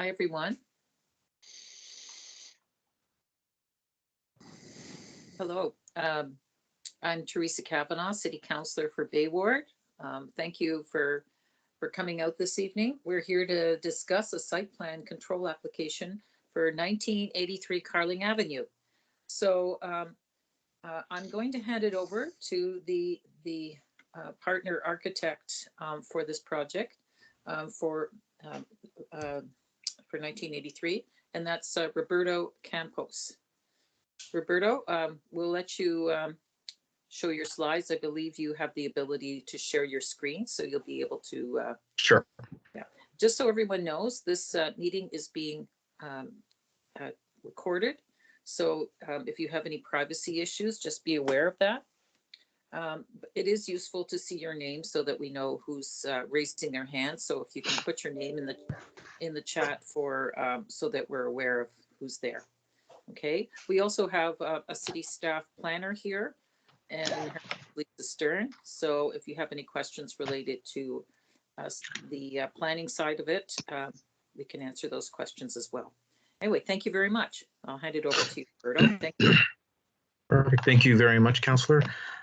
Hi, everyone. Hello. I'm Teresa Kavanaugh, City Councillor for Bay Ward. Thank you for coming out this evening. We're here to discuss a site plan control application for 1983 Carling Avenue. So I'm going to hand it over to the partner architect for this project for 1983, and that's Roberto Campos. Roberto, we'll let you show your slides. I believe you have the ability to share your screen, so you'll be able to. Sure. Yeah. Just so everyone knows, this meeting is being recorded. So if you have any privacy issues, just be aware of that. It is useful to see your name so that we know who's raising their hand. So if you can put your name in the chat for so that we're aware of who's there. Okay. We also have a city staff planner here, and her name is Lisa Stern. So if you have any questions related to the planning side of it, we can answer those questions as well. Anyway, thank you very much. I'll hand it over to you, Roberto. Thank you. Perfect. Thank you very much, Councillor.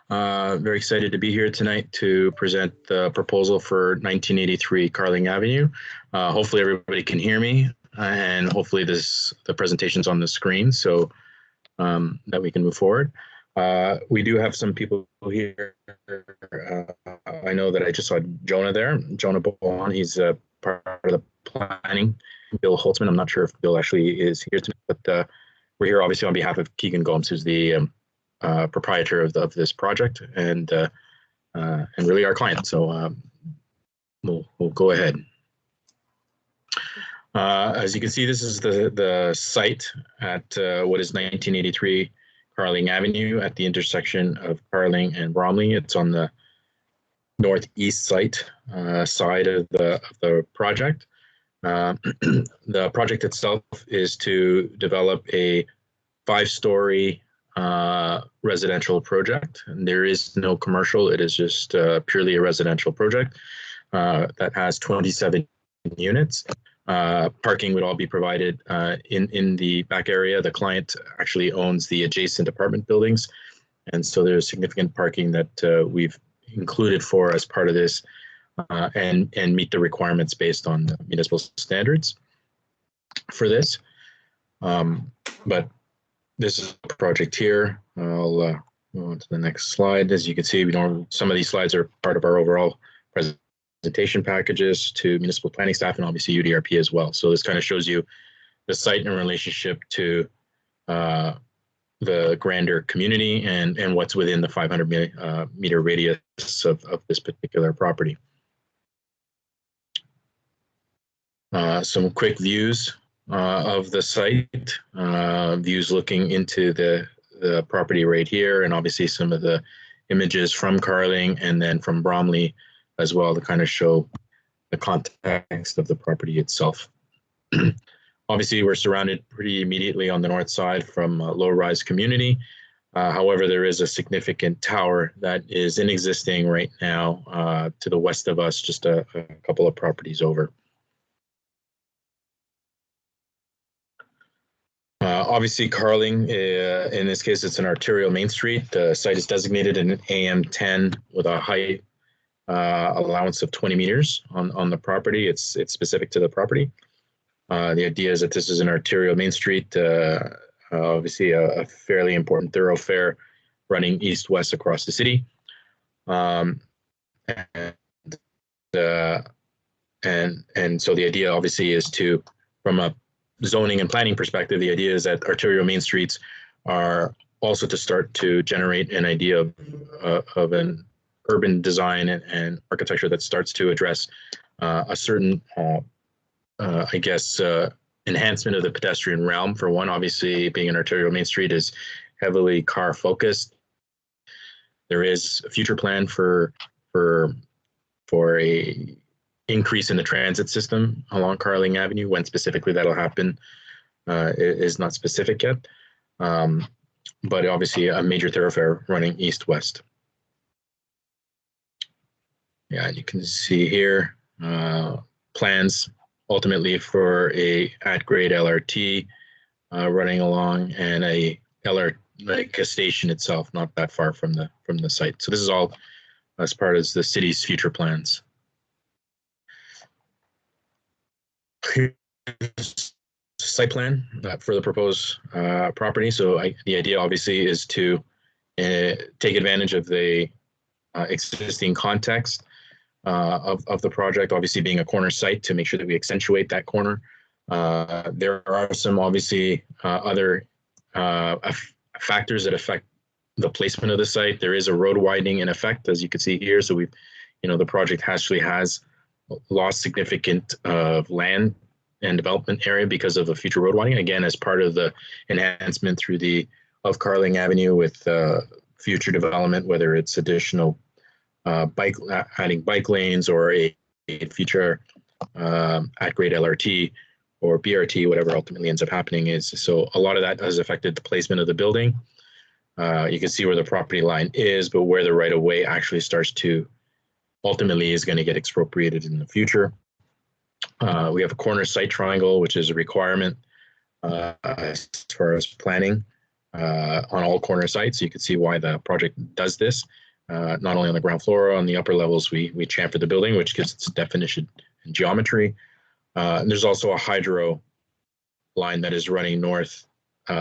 Very excited to be here tonight to present the proposal for 1983 Carling Avenue. Hopefully everybody can hear me, and hopefully the presentation's on the screen so that we can move forward. We do have some people here. I know that I just saw Jonah there, Jonah Bohan. He's part of the planning. Bill Holtzman, I'm not sure if Bill actually is here tonight, but we're here obviously on behalf of Keegan Gomes, who's the proprietor of this project and really our client. So we'll go ahead. As you can see, this is the site at what is 1983 Carling Avenue at the intersection of Carling and Bromley. It's on the northeast side of the project. The project itself is to develop a 5-story residential project. And there is no commercial. It is just purely a residential project that has 27 units. Parking would all be provided in the back area. The client actually owns the adjacent apartment buildings. And so there's significant parking that we've included for as part of this and meet the requirements based on the municipal standards for this. But this is a project here. I'll go on to the next slide. As you can see, some of these slides are part of our overall presentation packages to municipal planning staff and obviously UDRP as well. So this kind of shows you the site in relationship to the grander community and what's within the 500 meter radius of this particular property. Some quick views of the site, views looking into the property right here, and obviously some of the images from Carling and then from Bromley as well to kind of show the context of the property itself. Obviously, we're surrounded pretty immediately on the north side from a low-rise community. However, there is a significant tower that is in existing right now to the west of us, just a couple of properties over. Obviously, Carling, in this case, it's an arterial main street. The site is designated an AM10 with a height allowance of 20 meters on the property. It's specific to the property. The idea is that this is an arterial main street, obviously a fairly important thoroughfare running east-west across the city. And so the idea obviously is to, from a zoning and planning perspective, the idea is that arterial main streets are also to start to generate an idea of an urban design and architecture that starts to address a certain, I guess, enhancement of the pedestrian realm. For one, obviously, being an arterial main street is heavily car focused. There is a future plan for a increase in the transit system along Carling Avenue. When specifically that'll happen is not specific yet, but obviously a major thoroughfare running east-west. Yeah, you can see here plans ultimately for a at-grade LRT running along, and a LR like a station itself, not that far from the site. So this is all as part of the city's future plans. Site plan for the proposed property. So the idea obviously is to take advantage of the existing context of the project, obviously being a corner site, to make sure that we accentuate that corner. There are some obviously other factors that affect the placement of the site. There is a road widening in effect, as you can see here. So the project actually has lost significant land and development area because of a future road widening. Again, as part of the enhancement through of Carling Avenue with future development, whether it's additional adding bike lanes or a future at-grade LRT or BRT, whatever ultimately ends up happening is. So a lot of that has affected the placement of the building. You can see where the property line is, but where the right of way actually starts to ultimately is going to get expropriated in the future. We have a corner site triangle, which is a requirement as far as planning on all corner sites. You can see why the project does this. Not only on the ground floor, on the upper levels, we chamfer the building, which gives its definition and geometry. And there's also a hydro line that is running north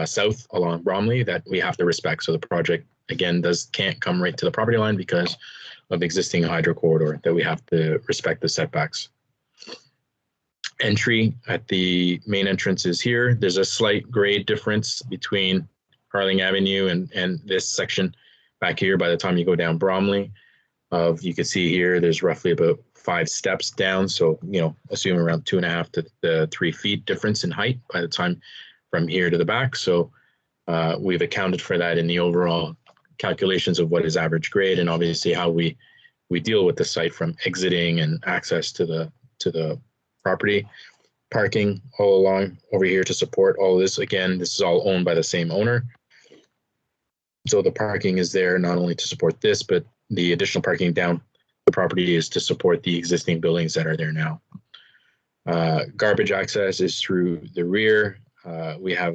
south along Bromley that we have to respect. So the project again can't come right to the property line because of existing hydro corridor that we have to respect the setbacks. Entry at the main entrance is here. There's a slight grade difference between Carling Avenue and this section back here. By the time you go down Bromley, you can see here, there's roughly about 5 steps down. So, assume around 2.5 to 3 feet difference in height by the time from here to the back. So we've accounted for that in the overall calculations of what is average grade, and obviously how we deal with the site from exiting and access to the property. Parking all along over here to support all of this. Again, this is all owned by the same owner. So the parking is there not only to support this, but the additional parking down the property is to support the existing buildings that are there now. Garbage access is through the rear. We have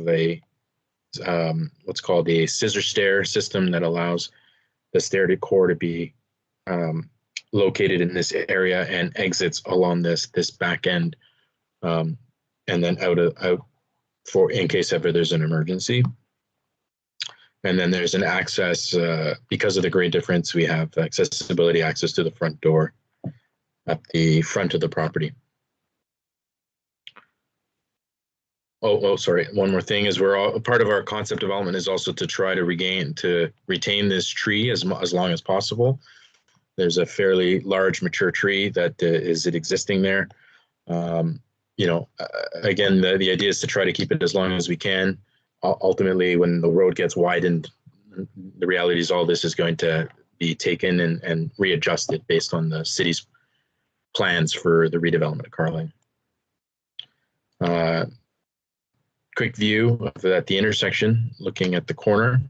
what's called a scissor stair system that allows the stair core to be located in this area and exits along this back end, and then out for in case ever there's an emergency. And then there's an access, because of the grade difference, we have accessibility access to the front door at the front of the property. Oh, sorry. One more thing is part of our concept development is also to try to retain this tree as long as possible. There's a fairly large mature tree that is existing there. Again, the idea is to try to keep it as long as we can. Ultimately, when the road gets widened, the reality is all this is going to be taken and readjusted based on the city's plans for the redevelopment of Carling. Quick view at the intersection, looking at the corner.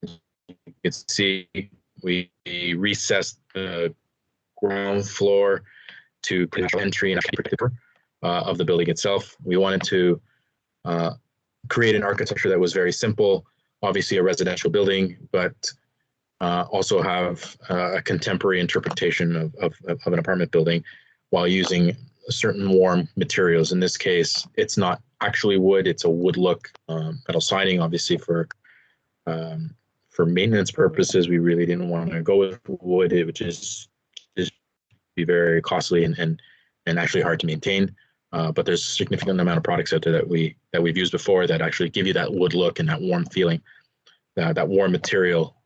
You can see we recessed the ground floor to entry and of the building itself. We wanted to create an architecture that was very simple, obviously a residential building, but also have a contemporary interpretation of an apartment building while using certain warm materials. In this case, it's not actually wood, it's a wood look metal siding. Obviously for maintenance purposes, we really didn't want to go with wood. It would just be very costly and actually hard to maintain. But there's a significant amount of products out there that we've used before that actually give you that wood look and that warm feeling, that warm material,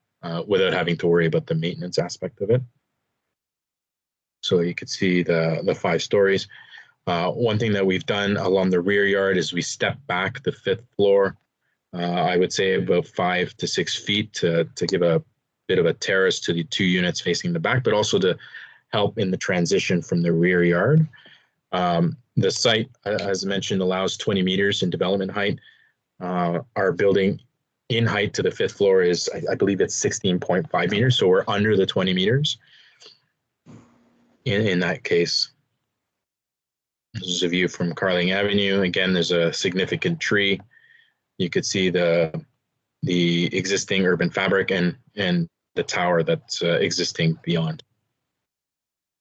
without having to worry about the maintenance aspect of it. So you could see the 5 stories. One thing that we've done along the rear yard is we step back the 5th floor, I would say about 5 to 6 feet to give a bit of a terrace to the 2 units facing the back, but also to help in the transition from the rear yard. The site, as mentioned, allows 20 meters in development height. Our building in height to the 5th floor is, I believe it's 16.5 meters. So we're under the 20 meters in that case. This is a view from Carling Avenue. Again, there's a significant tree. You could see the existing urban fabric and the tower that's existing beyond.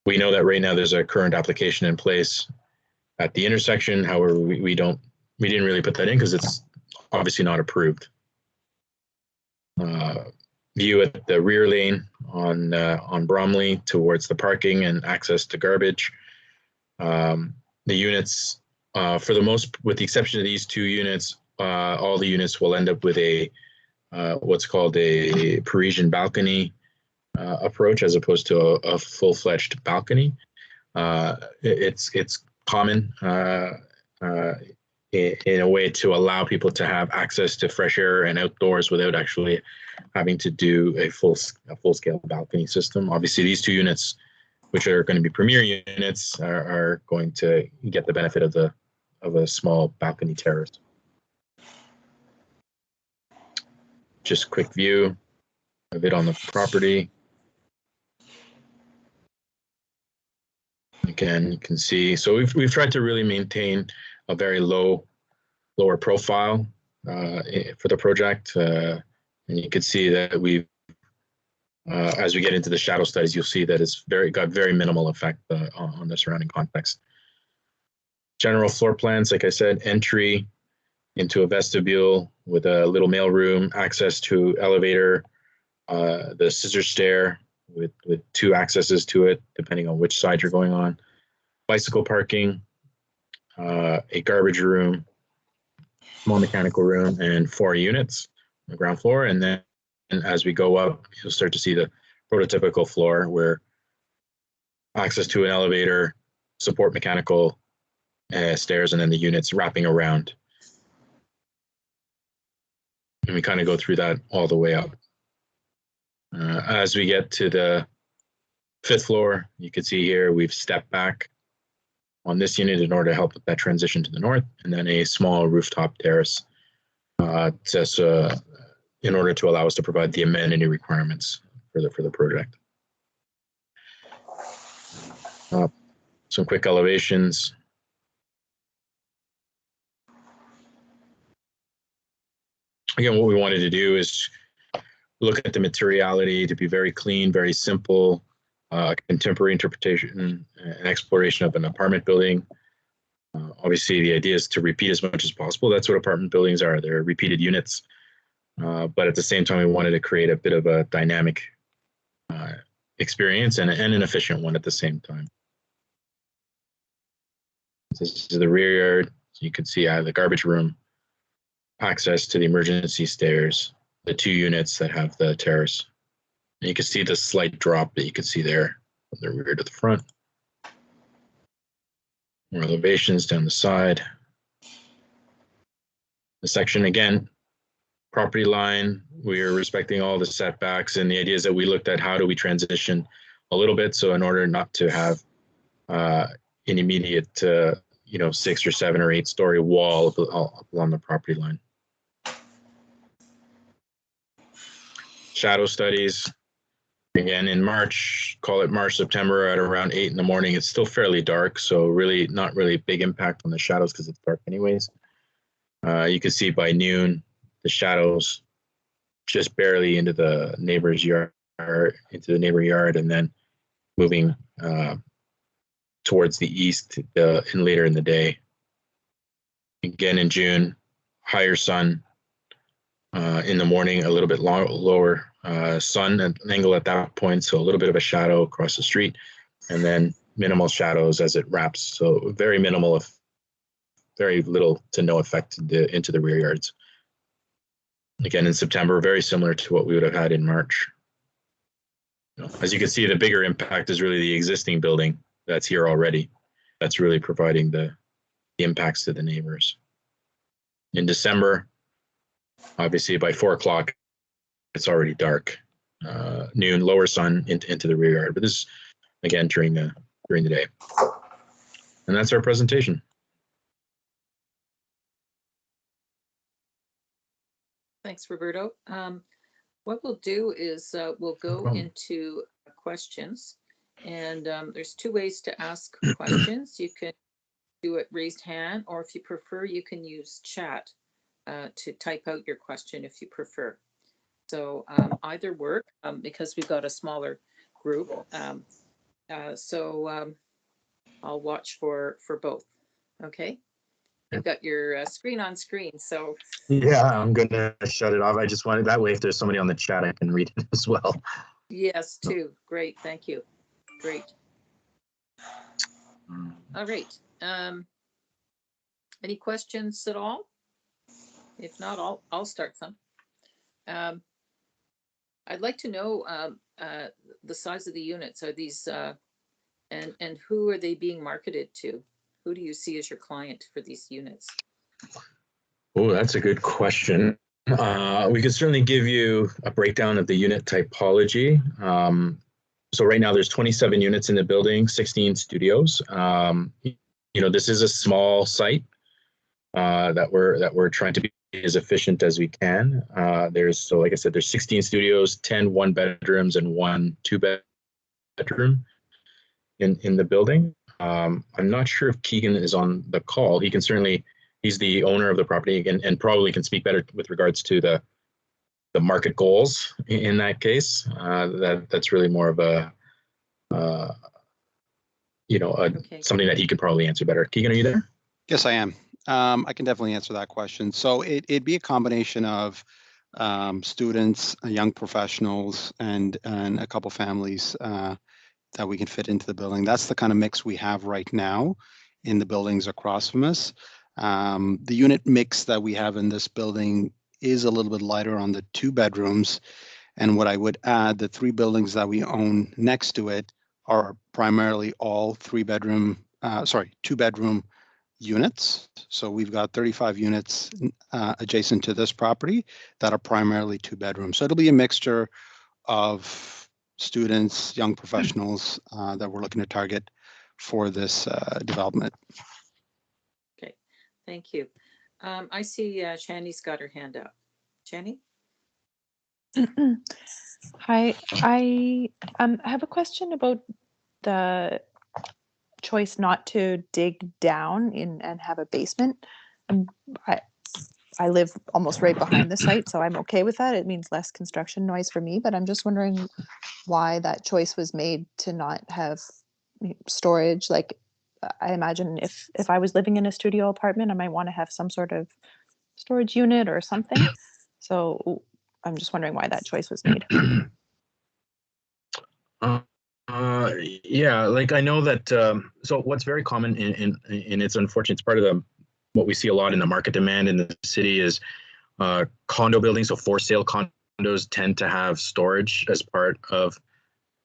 We know that right now there's a current application in place at the intersection. However, we didn't really put that in because it's obviously not approved. View at the rear lane on Bromley towards the parking and access to garbage. The units, for the most, with the exception of these 2 units, all the units will end up with a what's called a Parisian balcony approach, as opposed to a full-fledged balcony. It's common in a way to allow people to have access to fresh air and outdoors without actually having to do a full-scale balcony system. Obviously, these 2 units, which are going to be premier units, are going to get the benefit of a small balcony terrace. Just quick view of it on the property. Again, you can see, so we've tried to really maintain a very lower profile for the project. And you can see that we've, as we get into the shadow studies, you'll see that it's got very minimal effect on the surrounding context. General floor plans, like I said, entry into a vestibule with a little mail room, access to elevator, the scissor stair with 2 accesses to it, depending on which side you're going on, bicycle parking, a garbage room, small mechanical room, and 4 units on the ground floor. And then as we go up, you'll start to see the prototypical floor where access to an elevator, support mechanical stairs, and then the units wrapping around. And we kind of go through that all the way up. As we get to the 5th floor, you can see here we've stepped back on this unit in order to help with that transition to the north, and then a small rooftop terrace in order to allow us to provide the amenity requirements for the project. Some quick elevations. Again, what we wanted to do is look at the materiality to be very clean, very simple, contemporary interpretation and exploration of an apartment building. Obviously, the idea is to repeat as much as possible. That's what apartment buildings are. They're repeated units. But at the same time, we wanted to create a bit of a dynamic experience and an efficient one at the same time. This is the rear yard. So you can see I have the garbage room, access to the emergency stairs, the 2 units that have the terrace. And you can see the slight drop that you can see there from the rear to the front. More elevations down the side. The section again, property line, we are respecting all the setbacks, and the idea is that we looked at how do we transition a little bit. So in order not to have an immediate 6 or 7 or 8 story wall up along the property line. Shadow studies, again in March, call it March, September at around 8 in the morning. It's still fairly dark, so really not really big impact on the shadows because it's dark anyways. You can see by noon, the shadows just barely into the neighbor's yard, and then moving towards the east and later in the day. Again in June, higher sun. In the morning, a little bit lower sun and angle at that point, so a little bit of a shadow across the street, and then minimal shadows as it wraps. So very minimal, very little to no effect into the rear yards. Again in September, very similar to what we would have had in March. As you can see, the bigger impact is really the existing building that's here already. That's really providing the impacts to the neighbors. In December, obviously by 4 o'clock, it's already dark. Noon, lower sun into the rear yard. But this is, again, during the day. And that's our presentation. Thanks, Roberto. What we'll do is we'll go into questions. And there's 2 ways to ask questions. You can do it raised hand, or if you prefer, you can use chat to type out your question if you prefer. So either work because we've got a smaller group. I'll watch for both. Okay. You've got your screen on screen. So Yeah, I'm gonna shut it off. I just wanted that way if there's somebody on the chat, I can read it as well. yes, too. Great. Thank you. Great. All right. Any questions at all? If not, I'll start some. I'd like to know the size of the units. Are these and who are they being marketed to? Who do you see as your client for these units? Oh, that's a good question. We could certainly give you a breakdown of the unit typology. So right now there's 27 units in the building, 16 studios. This is a small site that we're trying to be as efficient as we can. So like I said, there's 16 studios, 10 one bedrooms and 1 2-bedroom in the building. I'm not sure if Keegan is on the call. He's the owner of the property and probably can speak better with regards to the market goals in that case. That's really more of a Okay. something that he could probably answer better. Keegan, are you there? Yes, I am. I can definitely answer that question. So it'd be a combination of students, young professionals, and a couple families that we can fit into the building. That's the kind of mix we have right now in the buildings across from us. The unit mix that we have in this building is a little bit lighter on the 2 bedrooms. And what I would add, the 3 buildings that we own next to it are primarily all 2-bedroom units. So we've got 35 units adjacent to this property that are primarily 2 bedrooms. So it'll be a mixture of students, young professionals that we're looking to target for this development. Okay, thank you. I see Shani's got her hand up. Shani? Hi, I have a question about the choice not to dig down in and have a basement. I live almost right behind the site, so I'm okay with that. It means less construction noise for me, but I'm just wondering why that choice was made to not have storage. Like, I imagine if I was living in a studio apartment, I might want to have some sort of storage unit or something. So I'm just wondering why that choice was made. Yeah, like I know that. So what's very common in it's unfortunate. It's part of what we see a lot in the market demand in the city is condo buildings. So for sale condos tend to have storage as part of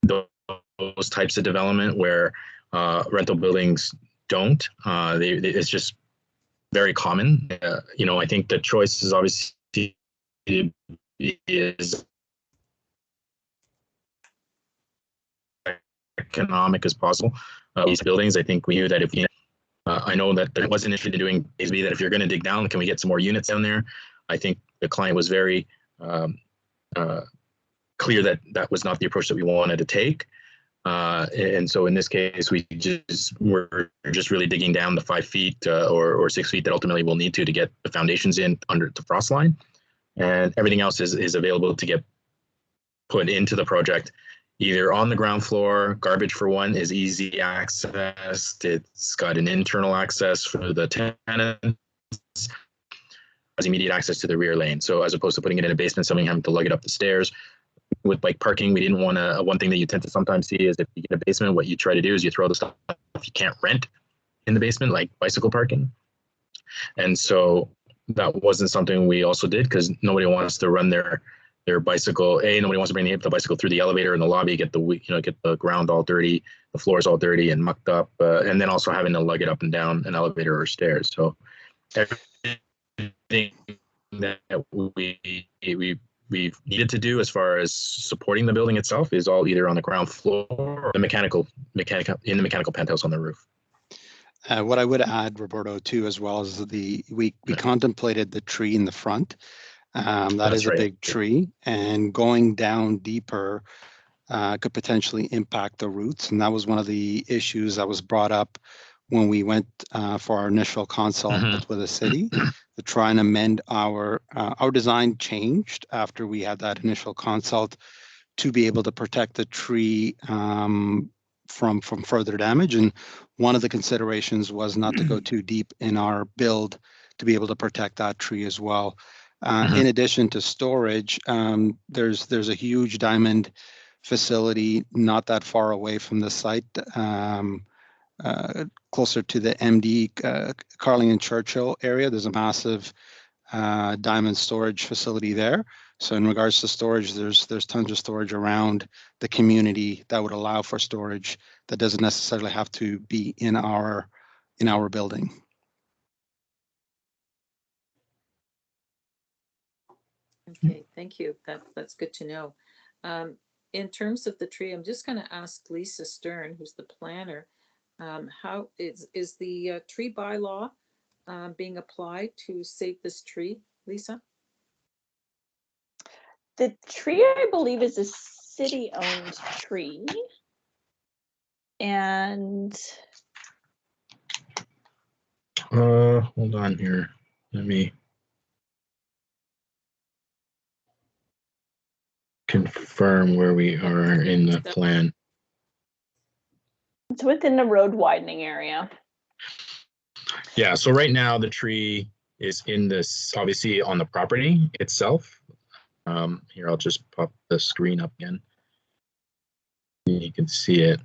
those types of development where rental buildings don't. It's just very common. I think the choice is obviously is economic as possible. These buildings, I think we knew that I know that there was an issue to doing basically that if you're going to dig down, can we get some more units down there? I think the client was very clear that that was not the approach that we wanted to take. And so in this case, we're just really digging down the 5 feet or 6 feet that ultimately we'll need to get the foundations in under the frost line. And everything else is available to get put into the project, either on the ground floor. Garbage, for one, is easy access. It's got an internal access for the tenants, has immediate access to the rear lane. So as opposed to putting it in a basement, somebody having to lug it up the stairs. With bike parking, we didn't want to. One thing that you tend to sometimes see is if you get a basement, what you try to do is you throw the stuff you can't rent in the basement, like bicycle parking. And so that wasn't something we also did because nobody wants to run their bicycle. Nobody wants to bring the bicycle through the elevator in the lobby, get the ground all dirty, the floors all dirty and mucked up, and then also having to lug it up and down an elevator or stairs. So everything that we needed to do as far as supporting the building itself is all either on the ground floor or the mechanical penthouse on the roof. What I would add, Roberto, too, as well as we contemplated the tree in the front. That is a big tree, and going down deeper could potentially impact the roots. And that was one of the issues that was brought up when we went for our initial consult with the city to try and amend our design changed after we had that initial consult to be able to protect the tree from further damage. And one of the considerations was not to go too deep in our build to be able to protect that tree as well. In addition to storage, there's a huge diamond facility not that far away from the site, closer to the MD Carling and Churchill area. There's a massive diamond storage facility there. So in regards to storage, there's tons of storage around the community that would allow for storage that doesn't necessarily have to be in our building. Okay, thank you. That's good to know. In terms of the tree, I'm just going to ask Lisa Stern, who's the planner, how is the tree bylaw being applied to save this tree, Lisa? The tree, I believe, is a city-owned tree. And hold on here. Let me confirm where we are in the plan. it's within the road widening area. Yeah, so right now the tree is in this, obviously on the property itself. Here, I'll just pop the screen up again. You can see it.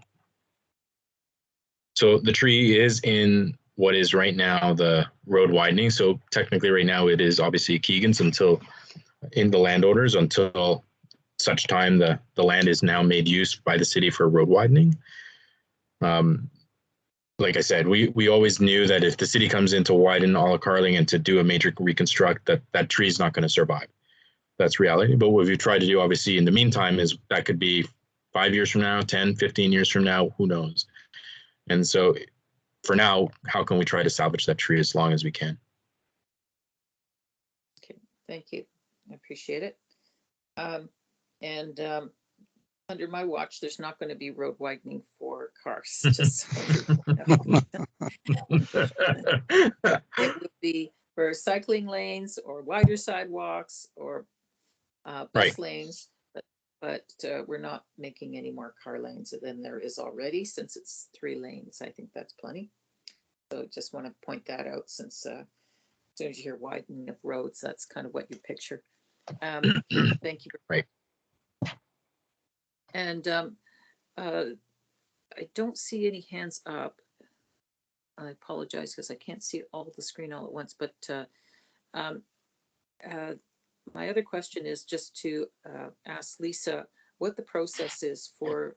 So the tree is in what is right now the road widening. So technically right now it is obviously Keegan's until in the landowners until such time the land is now made use by the city for road widening. Like I said, we always knew that if the city comes in to widen all of Carling and to do a major reconstruct, that tree is not going to survive. That's reality. But what we've tried to do, obviously, in the meantime, is that could be 5 years from now, 10, 15 years from now, who knows? And so for now, how can we try to salvage that tree as long as we can? Okay, thank you. I appreciate it. Under my watch, there's not going to be road widening for cars. Just so you know. It would be for cycling lanes or wider sidewalks or bus lanes, but we're not making any more car lanes than there is already, since it's 3 lanes. I think that's plenty. So just want to point that out, since as soon as you hear widening of roads, that's kind of what you picture. Thank you. Right. And I don't see any hands up. I apologize because I can't see all the screen all at once, but my other question is just to ask Lisa what the process is for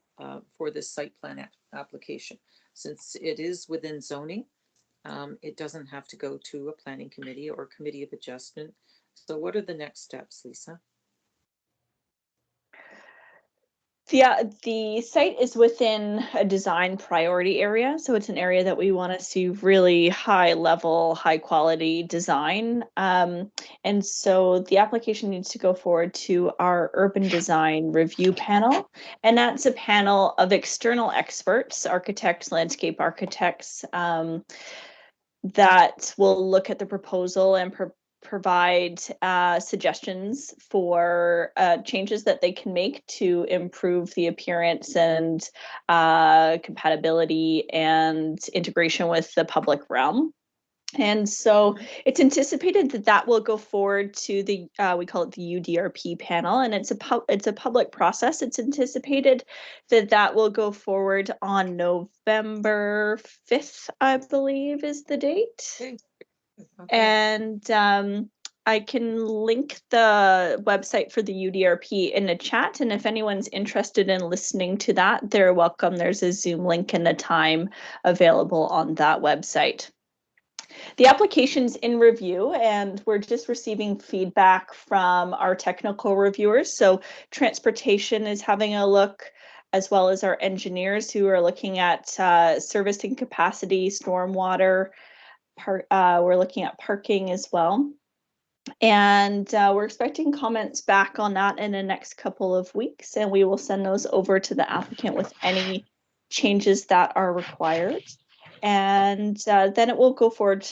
this site plan application. Since it is within zoning, it doesn't have to go to a planning committee or committee of adjustment. So what are the next steps, Lisa? Yeah, the site is within a design priority area. So it's an area that we want to see really high level, high quality design. And so the application needs to go forward to our urban design review panel. And that's a panel of external experts, architects, landscape architects, that will look at the proposal and provide suggestions for changes that they can make to improve the appearance and compatibility and integration with the public realm. And so it's anticipated that that will go forward to the we call it the UDRP panel, and it's a public process. It's anticipated that that will go forward on November 5th, I believe, is the date. Okay. And I can link the website for the UDRP in the chat. And if anyone's interested in listening to that, they're welcome. There's a Zoom link and a time available on that website. The application's in review, and we're just receiving feedback from our technical reviewers. So transportation is having a look, as well as our engineers who are looking at servicing capacity, stormwater. We're looking at parking as well. And we're expecting comments back on that in the next couple of weeks, and we will send those over to the applicant with any changes that are required. and then it will go forward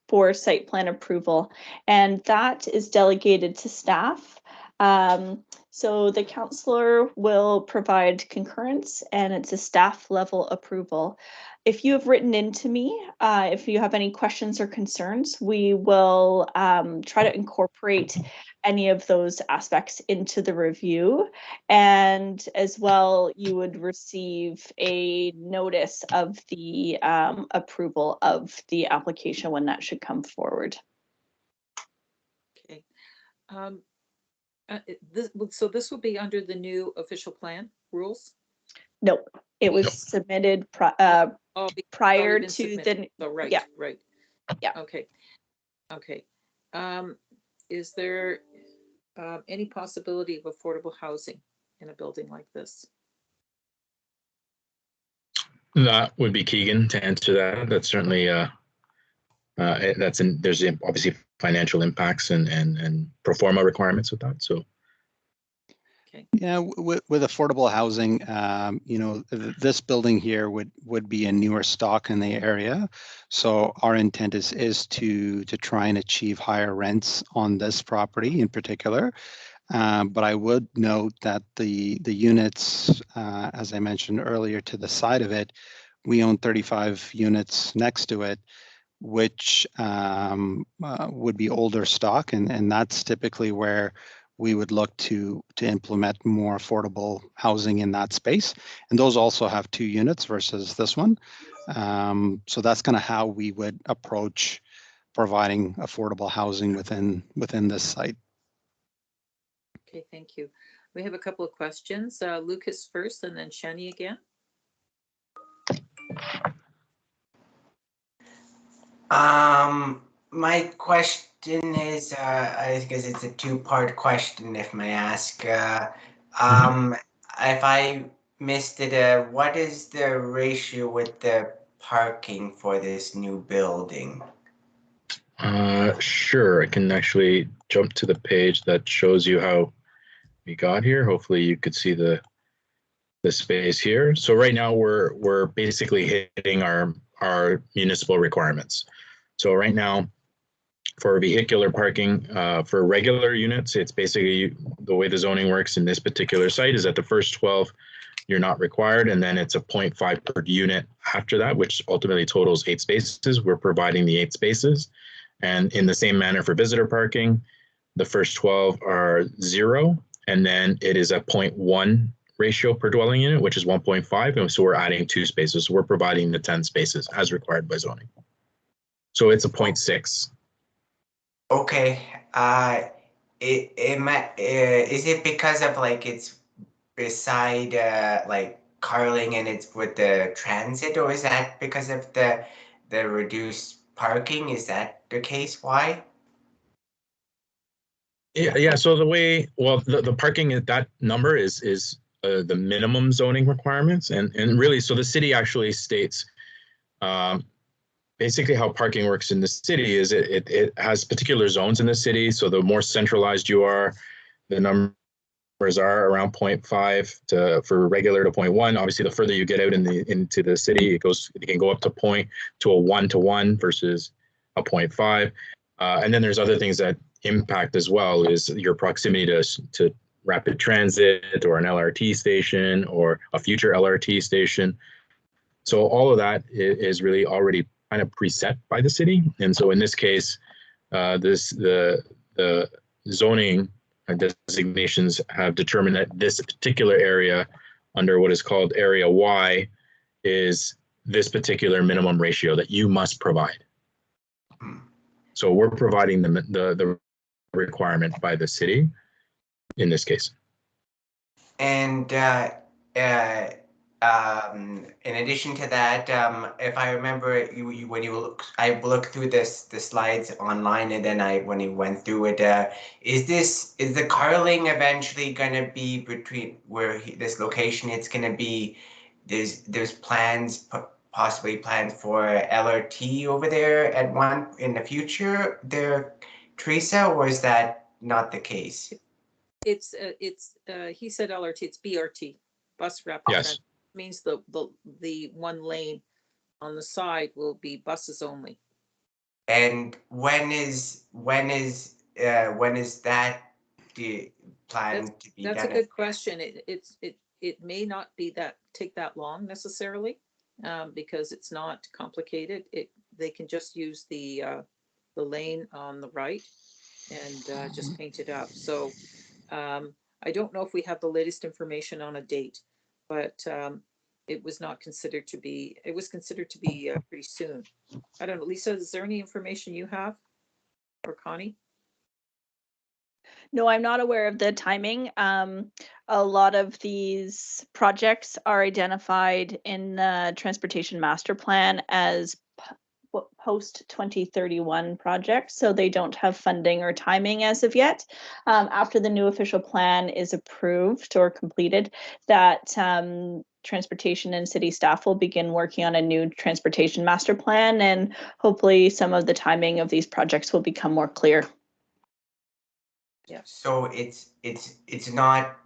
for site plan approval, and that is delegated to staff. So the councillor will provide concurrence, and it's a staff level approval. If you have written into me, if you have any questions or concerns, we will try to incorporate any of those aspects into the review. And as well, you would receive a notice of the approval of the application when that should come forward. Okay. So this will be under the new official plan rules? No, it was Nope. submitted Oh, it's prior already been to submitted. the, Oh, right, yeah. right. Yeah. Okay. Okay. Is there any possibility of affordable housing in a building like this? That would be Keegan to answer that. That's certainly there's obviously financial impacts and pro forma requirements with that. So Yeah, with affordable housing, you know, this building here would be a newer stock in the area. So our intent is to try and achieve higher rents on this property in particular. But I would note that the units, as I mentioned earlier, to the side of it, we own 35 units next to it, which would be older stock, and that's typically where we would look to implement more affordable housing in that space. And those also have 2 units versus this one. So that's kind of how we would approach providing affordable housing within this site. Okay, thank you. We have a couple of questions. Lucas first and then Shani again. My question is, I guess it's a two-part question, if I may ask. If I missed it, what is the ratio with the parking for this new building? sure, I can actually jump to the page that shows you how we got here. Hopefully you could see the space here. So right now we're basically hitting our municipal requirements. So right now for vehicular parking, for regular units, it's basically the way the zoning works in this particular site is that the first 12 you're not required, and then it's a 0.5 per unit after that, which ultimately totals 8 spaces. We're providing the 8 spaces. And in the same manner for visitor parking, the first 12 are 0, and then it is a 0.1 ratio per dwelling unit, which is 1.5. And so we're adding 2 spaces. So we're providing the 10 spaces as required by zoning. So it's a 0.6. Okay. Is it because of like it's beside like Carling and it's with the transit, or is that because of the reduced parking? Is that the case? Why? Yeah. So the parking at that number is the minimum zoning requirements, and really, so the city actually states basically how parking works in the city is it has particular zones in the city. So the more centralized you are, the numbers are around 0.5 for regular to 0.1. Obviously, the further you get out into the city, it can go up to a 1-to-1 versus a 0.5. And then there's other things that impact as well is your proximity to rapid transit or an LRT station or a future LRT station. So all of that is really already kind of preset by the city. And so in this case, the zoning designations have determined that this particular area under what is called Area Y is this particular minimum ratio that you must provide. So we're providing the requirement by the city in this case. And in addition to that, if I remember, I looked through the slides online, and then when you went through it, is the Carling eventually going to be between this location? It's going to be there's plans, possibly plans for LRT over there at one in the future there, Teresa, or is that not the case? It's he said LRT, it's BRT, bus rapid Yes. transit. Means the one lane on the side will be buses only. And when is that planned to be That's a done? good question. It may not be take that long necessarily, because it's not complicated. They can just use the lane on the right and just paint it up. So I don't know if we have the latest information on a date, but it was not considered to be. It was considered to be pretty soon. I don't know, Lisa. Is there any information you have, or Connie? No, I'm not aware of the timing. A lot of these projects are identified in the Transportation Master Plan as post 2031 projects, so they don't have funding or timing as of yet. After the new official plan is approved or completed, that transportation and city staff will begin working on a new transportation master plan, and hopefully some of the timing of these projects will become more clear. Yeah. So it's not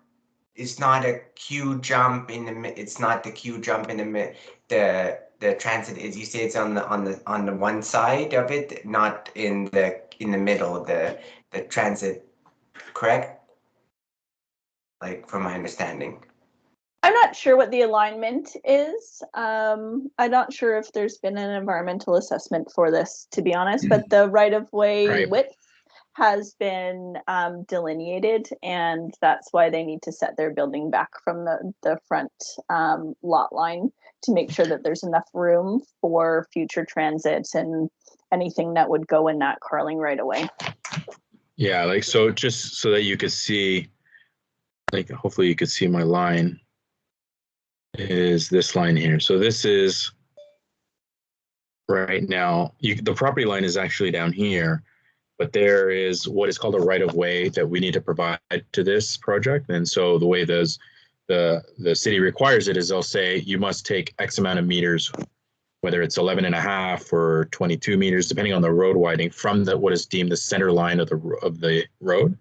a queue jump in the it's not the queue jump in the transit is, you say it's on the one side of it, not in the middle, the transit, correct? Like from my understanding. I'm not sure what the alignment is. I'm not sure if there's been an environmental assessment for this, to be honest, but the right-of-way width has been delineated, and that's why they need to set their building back from the front lot line to make sure that there's enough room for future transit and anything that would go in that Carling right away. Yeah, like, so just so that you could see, like, hopefully you could see my line is this line here. So this is right now, the property line is actually down here, but there is what is called a right of way that we need to provide to this project. And so the way the city requires it is they'll say you must take X amount of meters, whether it's 11.5 or 22 meters, depending on the road widening, from what is deemed the center line of the road,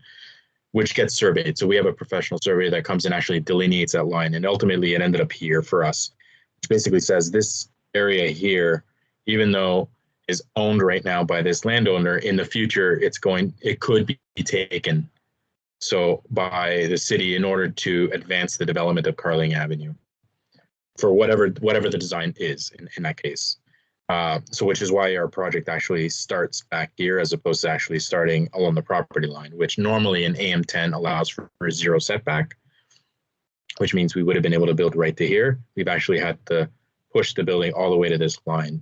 which gets surveyed. So we have a professional surveyor that comes and actually delineates that line. And ultimately it ended up here for us, which basically says this area here, even though is owned right now by this landowner, in the future it could be taken so by the city in order to advance the development of Carling Avenue for whatever the design is in that case. So which is why our project actually starts back here as opposed to actually starting along the property line, which normally in AM10 allows for a zero setback, which means we would have been able to build right to here. We've actually had to push the building all the way to this line.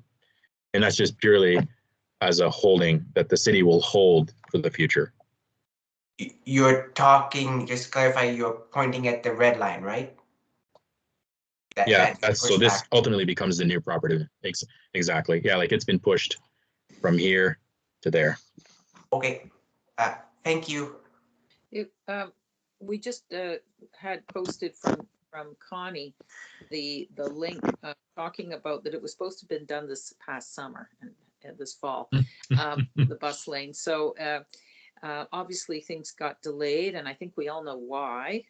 And that's just purely as a holding that the city will hold for the future. You're talking, just to clarify, you're pointing at the red line, right? That's so this ultimately becomes the new property. Exactly. Yeah, like it's been pushed from here to there. Okay. Thank you. We just had posted from Connie the link talking about that it was supposed to have been done this past summer and this fall, the bus lane. So obviously things got delayed, and I think we all know why,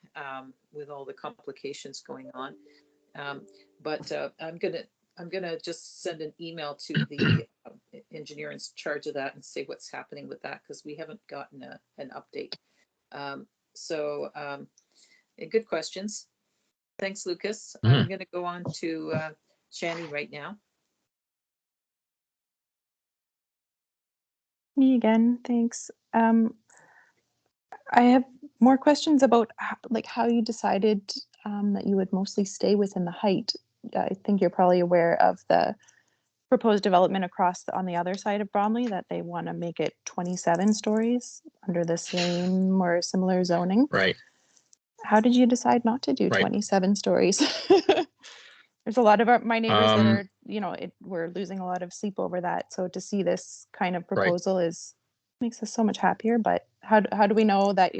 with all the complications going on. But I'm gonna just send an email to the engineer in charge of that and say what's happening with that, because we haven't gotten an update. Good questions. Thanks, Lucas. I'm going to go on to Shani right now. Me again, thanks. I have more questions about how you decided that you would mostly stay within the height. I think you're probably aware of the proposed development across on the other side of Bromley, that they want to make it 27 stories under the same or similar zoning. Right. How did you decide not to do 27 stories? There's a lot of my neighbors that are, we're losing a lot of sleep over that. So to see this kind of proposal makes us so much happier. But how do we know that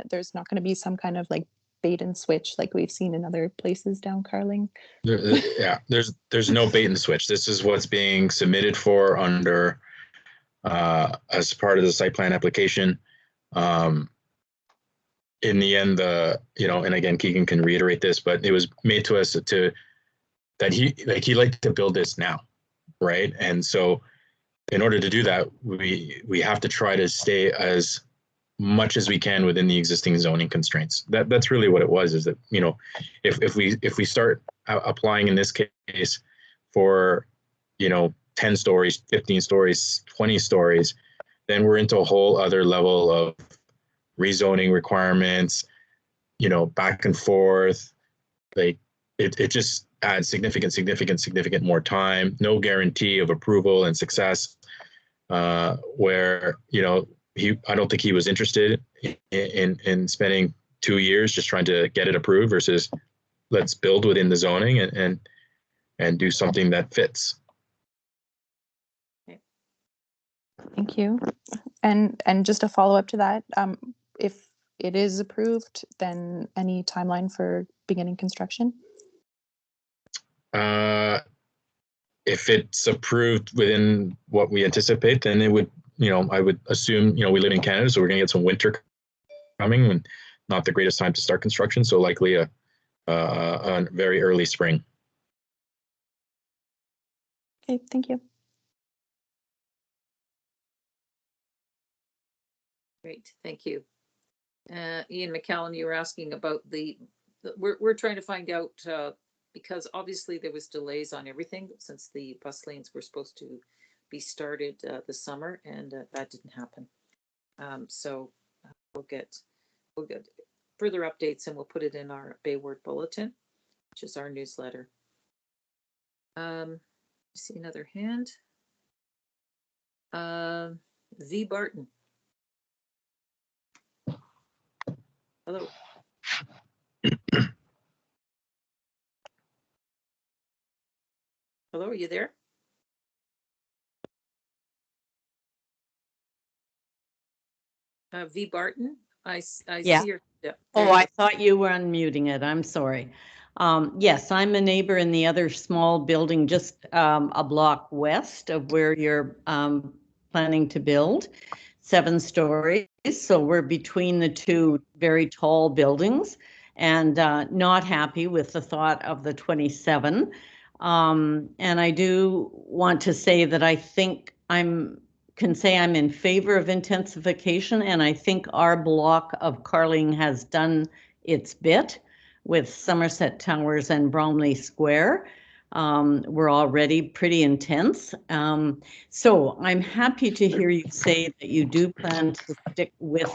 there's not gonna be some kind of like bait and switch like we've seen in other places down Carling? There's no bait and switch. This is what's being submitted for under as part of the site plan application. In the end, and again, Keegan can reiterate this, but it was made to us that he liked to build this now. right? And so in order to do that, we have to try to stay as much as we can within the existing zoning constraints. That's really what it was, is that, you know, if we start applying in this case for, you know, 10 stories, 15 stories, 20 stories, then we're into a whole other level of rezoning requirements, you know, back and forth. Like it just adds significant more time, no guarantee of approval and success, where, you know, I don't think he was interested in spending 2 years just trying to get it approved versus let's build within the zoning and do something that fits. Thank you. And just a follow up to that, if it is approved, then any timeline for beginning construction? If it's approved within what we anticipate, then it would, you know, I would assume, you know, we live in Canada, so we're going to get some winter coming, and not the greatest time to start construction. So likely a very early spring. Okay, thank you. Great, thank you. Ian McCallum, you were asking about we're trying to find out, because obviously there was delays on everything since the bus lanes were supposed to be started this summer, and that didn't happen. So we'll get further updates, and we'll put it in our Bayward Bulletin, which is our newsletter. See another hand. V. Barton. Hello. Hello, are you there? V. Barton, I Yeah. see your. Yeah, Oh, I thought you were unmuting it. I'm sorry. Yes, I'm a neighbor in the other small building just a block west of where you're planning to build, 7 stories. So we're between the two very tall buildings, and not happy with the thought of the 27. And I do want to say that I think can say I'm in favor of intensification, and I think our block of Carling has done its bit with Somerset Towers and Bromley Square. We're already pretty intense. So I'm happy to hear you say that you do plan to stick with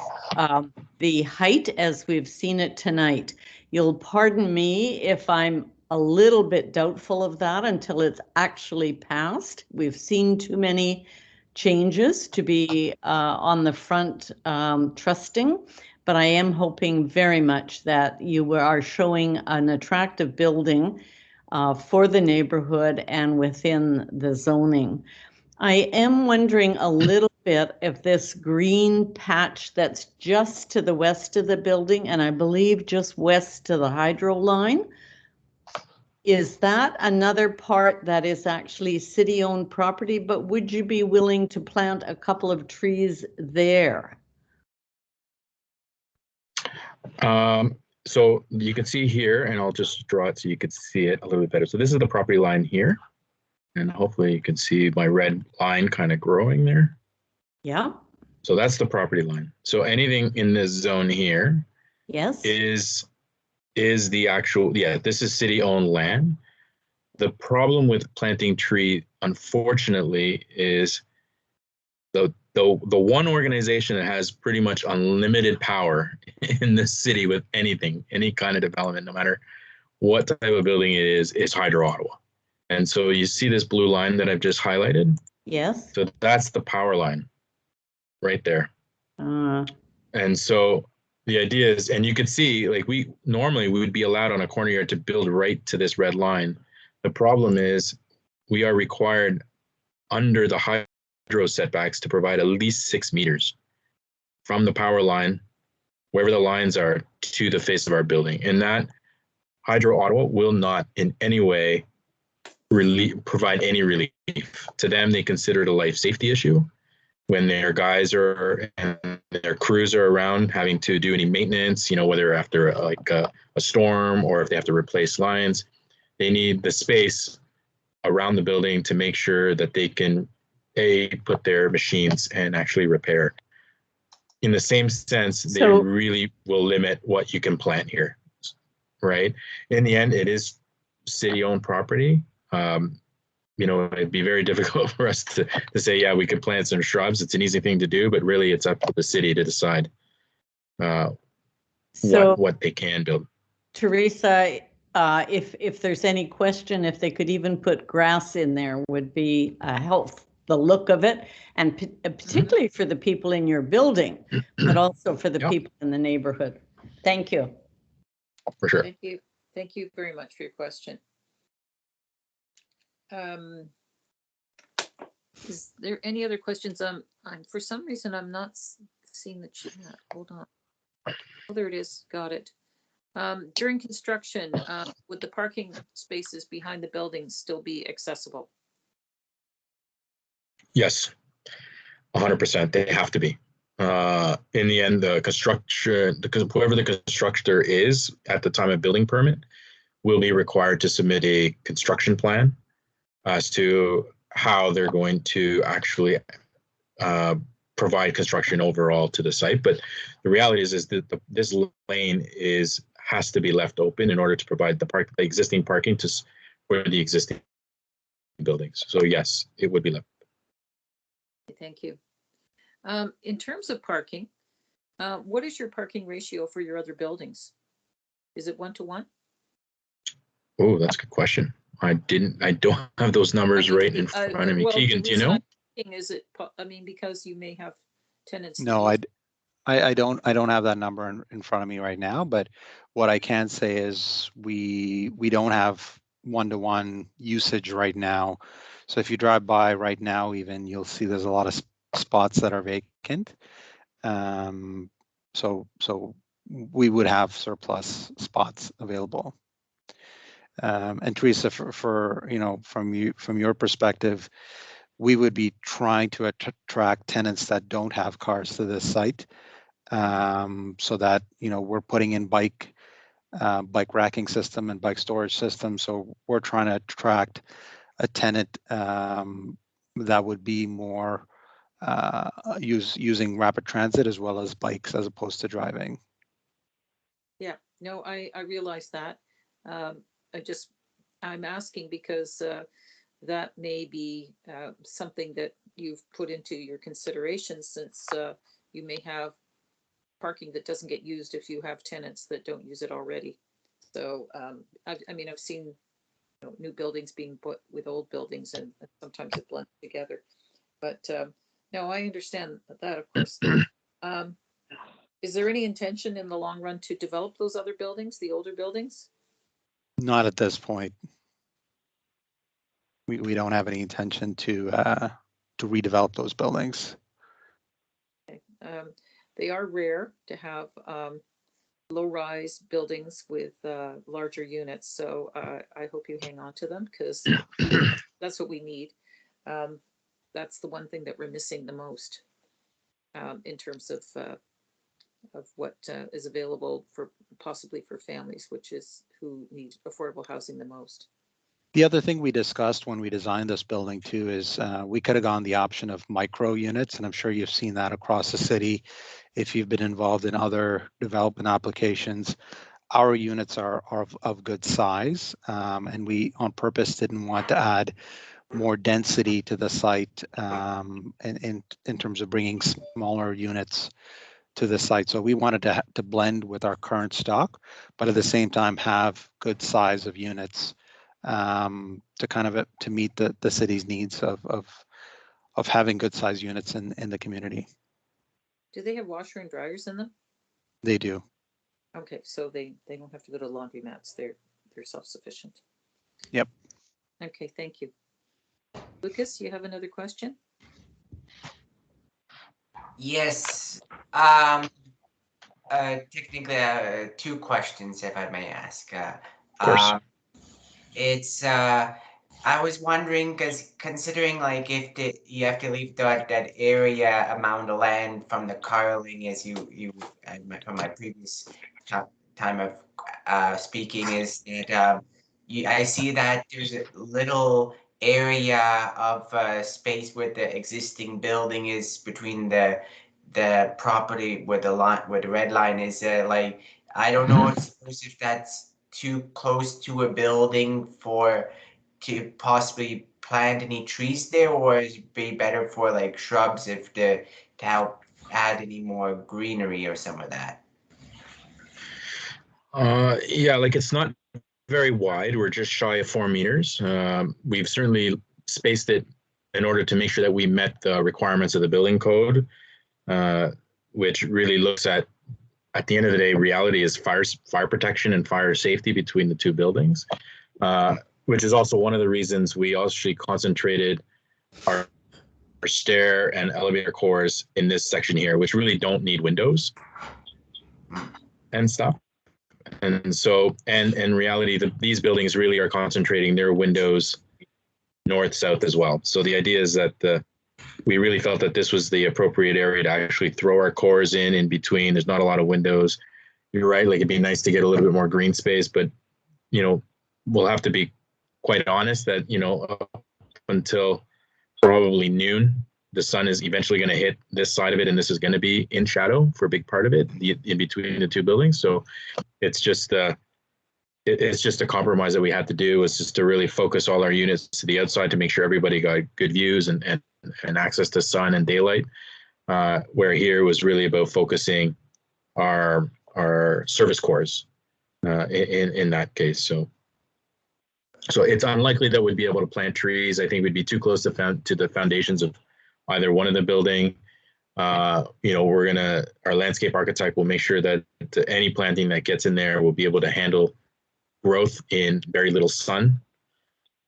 the height as we've seen it tonight. You'll pardon me if I'm a little bit doubtful of that until it's actually passed. We've seen too many changes to be on the front trusting, but I am hoping very much that you are showing an attractive building for the neighborhood and within the zoning. I am wondering a little bit if this green patch that's just to the west of the building, and I believe just west to the hydro line, is that another part that is actually city-owned property, but would you be willing to plant a couple of trees there? So you can see here, and I'll just draw it so you could see it a little bit better. So this is the property line here, and hopefully you can see my red line kind of growing there. Yeah. So that's the property line. So anything in this zone here, yes, is the actual, yeah, this is city-owned land. The problem with planting tree, unfortunately, is the one organization that has pretty much unlimited power in this city with anything, any kind of development, no matter what type of building it is Hydro Ottawa. And so you see this blue line that I've just highlighted? Yes. So that's the power line right there. And so the idea is, and you could see, like, we would be allowed on a corner yard to build right to this red line. The problem is we are required under the hydro setbacks to provide at least 6 meters from the power line, wherever the lines are, to the face of our building. And that Hydro Ottawa will not in any way provide any relief. To them, they consider it a life safety issue. When their guys and their crews are around having to do any maintenance, you know, whether after like a storm or if they have to replace lines, they need the space around the building to make sure that they can put their machines and actually repair. In the same sense, they really will limit what you can plant here, right? In the end, it is city-owned property. You know, it'd be very difficult for us to say, yeah, we could plant some shrubs. It's an easy thing to do, but really it's up to the city to decide what they can build. Teresa, if there's any question, if they could even put grass in there would be a help, the look of it, and particularly for the people in your building, but also for the people in the neighborhood. Thank you. For sure. Thank you. Thank you very much for your question. Is there any other questions? For some reason, I'm not seeing the chat. Hold on. Oh, there it is. Got it. During construction, would the parking spaces behind the buildings still be accessible? Yes, 100%. They have to be. In the end, the construction, whoever the constructor is at the time of building permit will be required to submit a construction plan as to how they're going to actually provide construction overall to the site. But the reality is that this lane has to be left open in order to provide the existing parking for the existing buildings. So yes, it would be left. Thank you. In terms of parking, what is your parking ratio for your other buildings? Is it 1-to-1? Oh, that's a good question. I don't have those numbers right in front of me. Keegan, do you know? Is it, because you may have tenants. No, I don't have that number in front of me right now, but what I can say is we don't have 1-to-1 usage right now. So if you drive by right now, even you'll see there's a lot of spots that are vacant. So we would have surplus spots available. And Teresa, for from your perspective, we would be trying to attract tenants that don't have cars to this site, so that we're putting in bike racking system and bike storage system. So we're trying to attract a tenant that would be more using rapid transit as well as bikes as opposed to driving. Yeah, no, I realize that. I'm asking because that may be something that you've put into your consideration, since you may have parking that doesn't get used if you have tenants that don't use it already. So I've seen new buildings being put with old buildings, and sometimes it blends together. But no, I understand that, of course. Is there any intention in the long run to develop those other buildings, the older buildings? Not at this point. We don't have any intention to redevelop those buildings. Okay. They are rare to have low-rise buildings with larger units, so I hope you hang on to them, because that's what we need. That's the one thing that we're missing the most in terms of what is available possibly for families, which is who need affordable housing the most. The other thing we discussed when we designed this building too is we could have gone the option of micro units, and I'm sure you've seen that across the city if you've been involved in other development applications. Our units are of good size, and we on purpose didn't want to add more density to the site in terms of bringing smaller units to the site. So we wanted to blend with our current stock, but at the same time have good size of units to kind of to meet the city's needs of having good size units in the community. Do they have washer and dryers in them? They do. Okay, so they don't have to go to laundromats. They're self-sufficient. Yep. Okay, thank you. Lucas, you have another question? Yes. Technically, 2 questions, if I may ask. Of course. It's I was wondering, because considering like if you have to leave that area amount of land from the Carling, as you from my previous time of speaking, is that I see that there's a little area of space where the existing building is between the property where the line, where the red line is, like, I don't know if that's too close to a building for to possibly plant any trees there, or it'd be better for like shrubs if to help add any more greenery or some of that. Yeah, like it's not very wide. We're just shy of 4 meters. We've certainly spaced it in order to make sure that we met the requirements of the building code, which really looks at the end of the day, reality is fire protection and fire safety between the two buildings, which is also one of the reasons we actually concentrated our stair and elevator cores in this section here, which really don't need windows and stuff. And so, and in reality, these buildings really are concentrating their windows north, south as well. So the idea is that we really felt that this was the appropriate area to actually throw our cores in between. There's not a lot of windows. You're right. Like it'd be nice to get a little bit more green space, but you know, we'll have to be quite honest that, you know, up until probably noon, the sun is eventually going to hit this side of it, and this is going to be in shadow for a big part of it, in between the two buildings. So it's just it's just a compromise that we had to do, was just to really focus all our units to the outside to make sure everybody got good views and access to sun and daylight. Where here was really about focusing our service cores in that case. So it's unlikely that we'd be able to plant trees. I think we'd be too close to the foundations of either one of the building. You know, our landscape architect will make sure that any planting that gets in there will be able to handle growth in very little sun.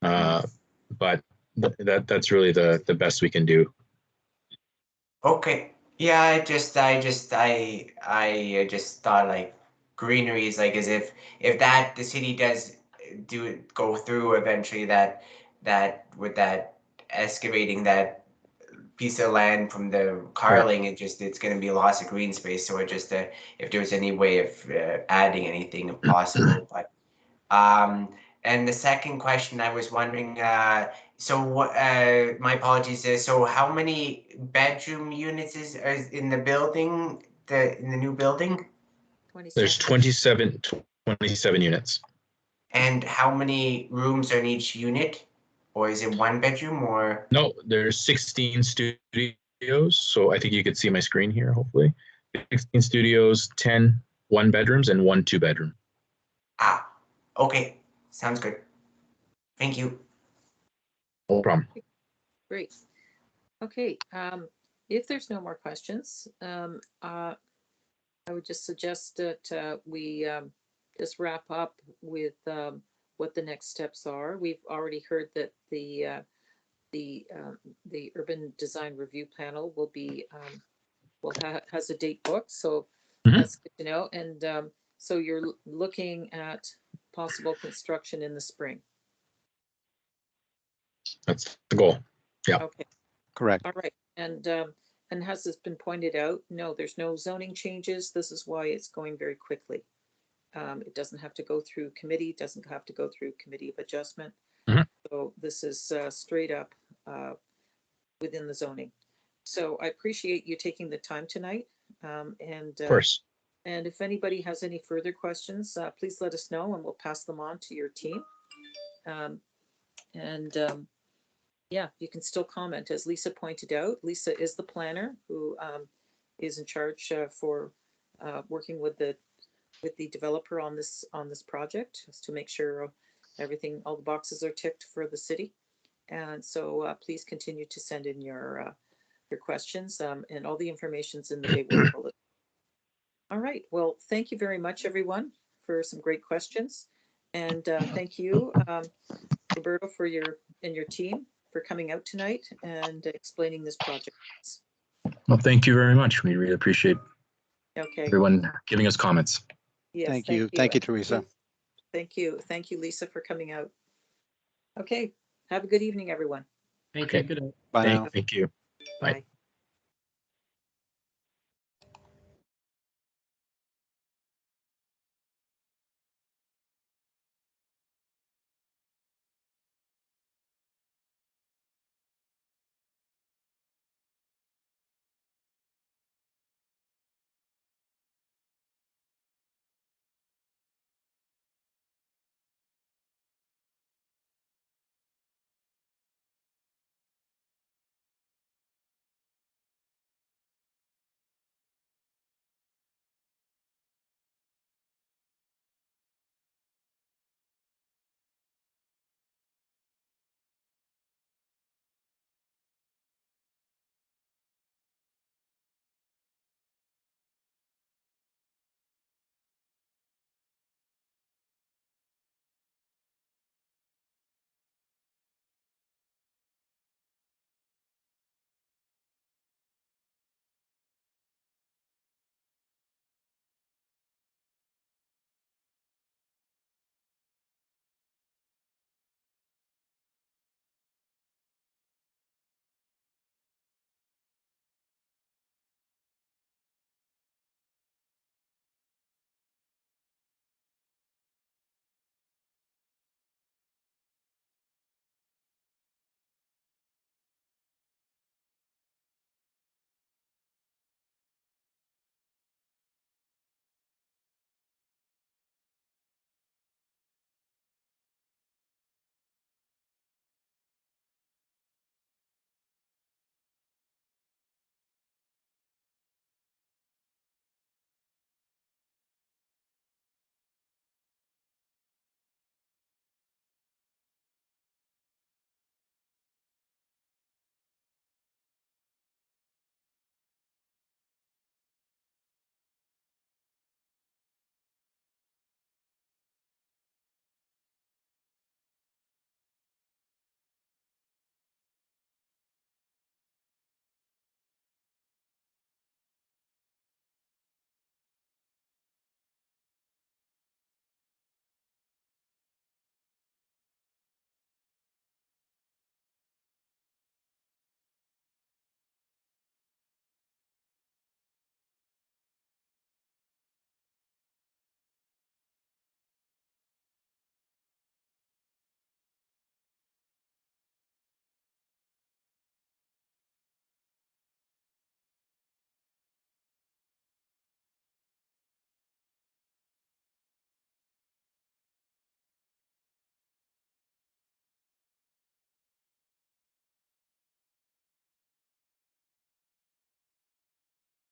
But that's really the best we can do. Okay. Yeah, I just thought like greenery is like, as if that the city does go through eventually that with that excavating that piece of land from the Carling, it's going to be lots of green space. So it just if there was any way of adding anything if possible. But and the second question I was wondering, so what, my apologies, so how many bedroom units is in the building, in the new building? 27. There's 27 units. And how many rooms are in each unit? Or is it one bedroom or? No, there's 16 studios. So I think you could see my screen here, hopefully. 16 studios, 10 one bedrooms and 1 2 bedroom. Ah, okay. Sounds good. Thank you. No problem. Great. Okay. If there's no more questions, I would just suggest that we just wrap up with what the next steps are. We've already heard that the Urban Design Review Panel will be has a date booked, so that's good to know. And so you're looking at possible construction in the spring. That's the goal. Yeah. Okay. Correct. All right. And has this been pointed out? No, there's no zoning changes. This is why it's going very quickly. It doesn't have to go through committee, doesn't have to go through committee of adjustment. So this is straight up within the zoning. So I appreciate you taking the time tonight. And of course. And if anybody has any further questions, please let us know and we'll pass them on to your team. Yeah, you can still comment. As Lisa pointed out, Lisa is the planner who is in charge for working with the developer on this project, just to make sure everything, all the boxes are ticked for the city. And so please continue to send in your questions, and all the information's in the big word bulletin. All right. Well, thank you very much, everyone, for some great questions. And thank you, Roberto, for your team for coming out tonight and explaining this project. Well, thank you very much. We really appreciate everyone giving us comments. Yes, thank you. Thank you, Teresa. Thank you. Thank you, Lisa, for coming out. Okay. Have a good evening, everyone. Thank you. Good night. Bye now. Thank you. Bye. Bye.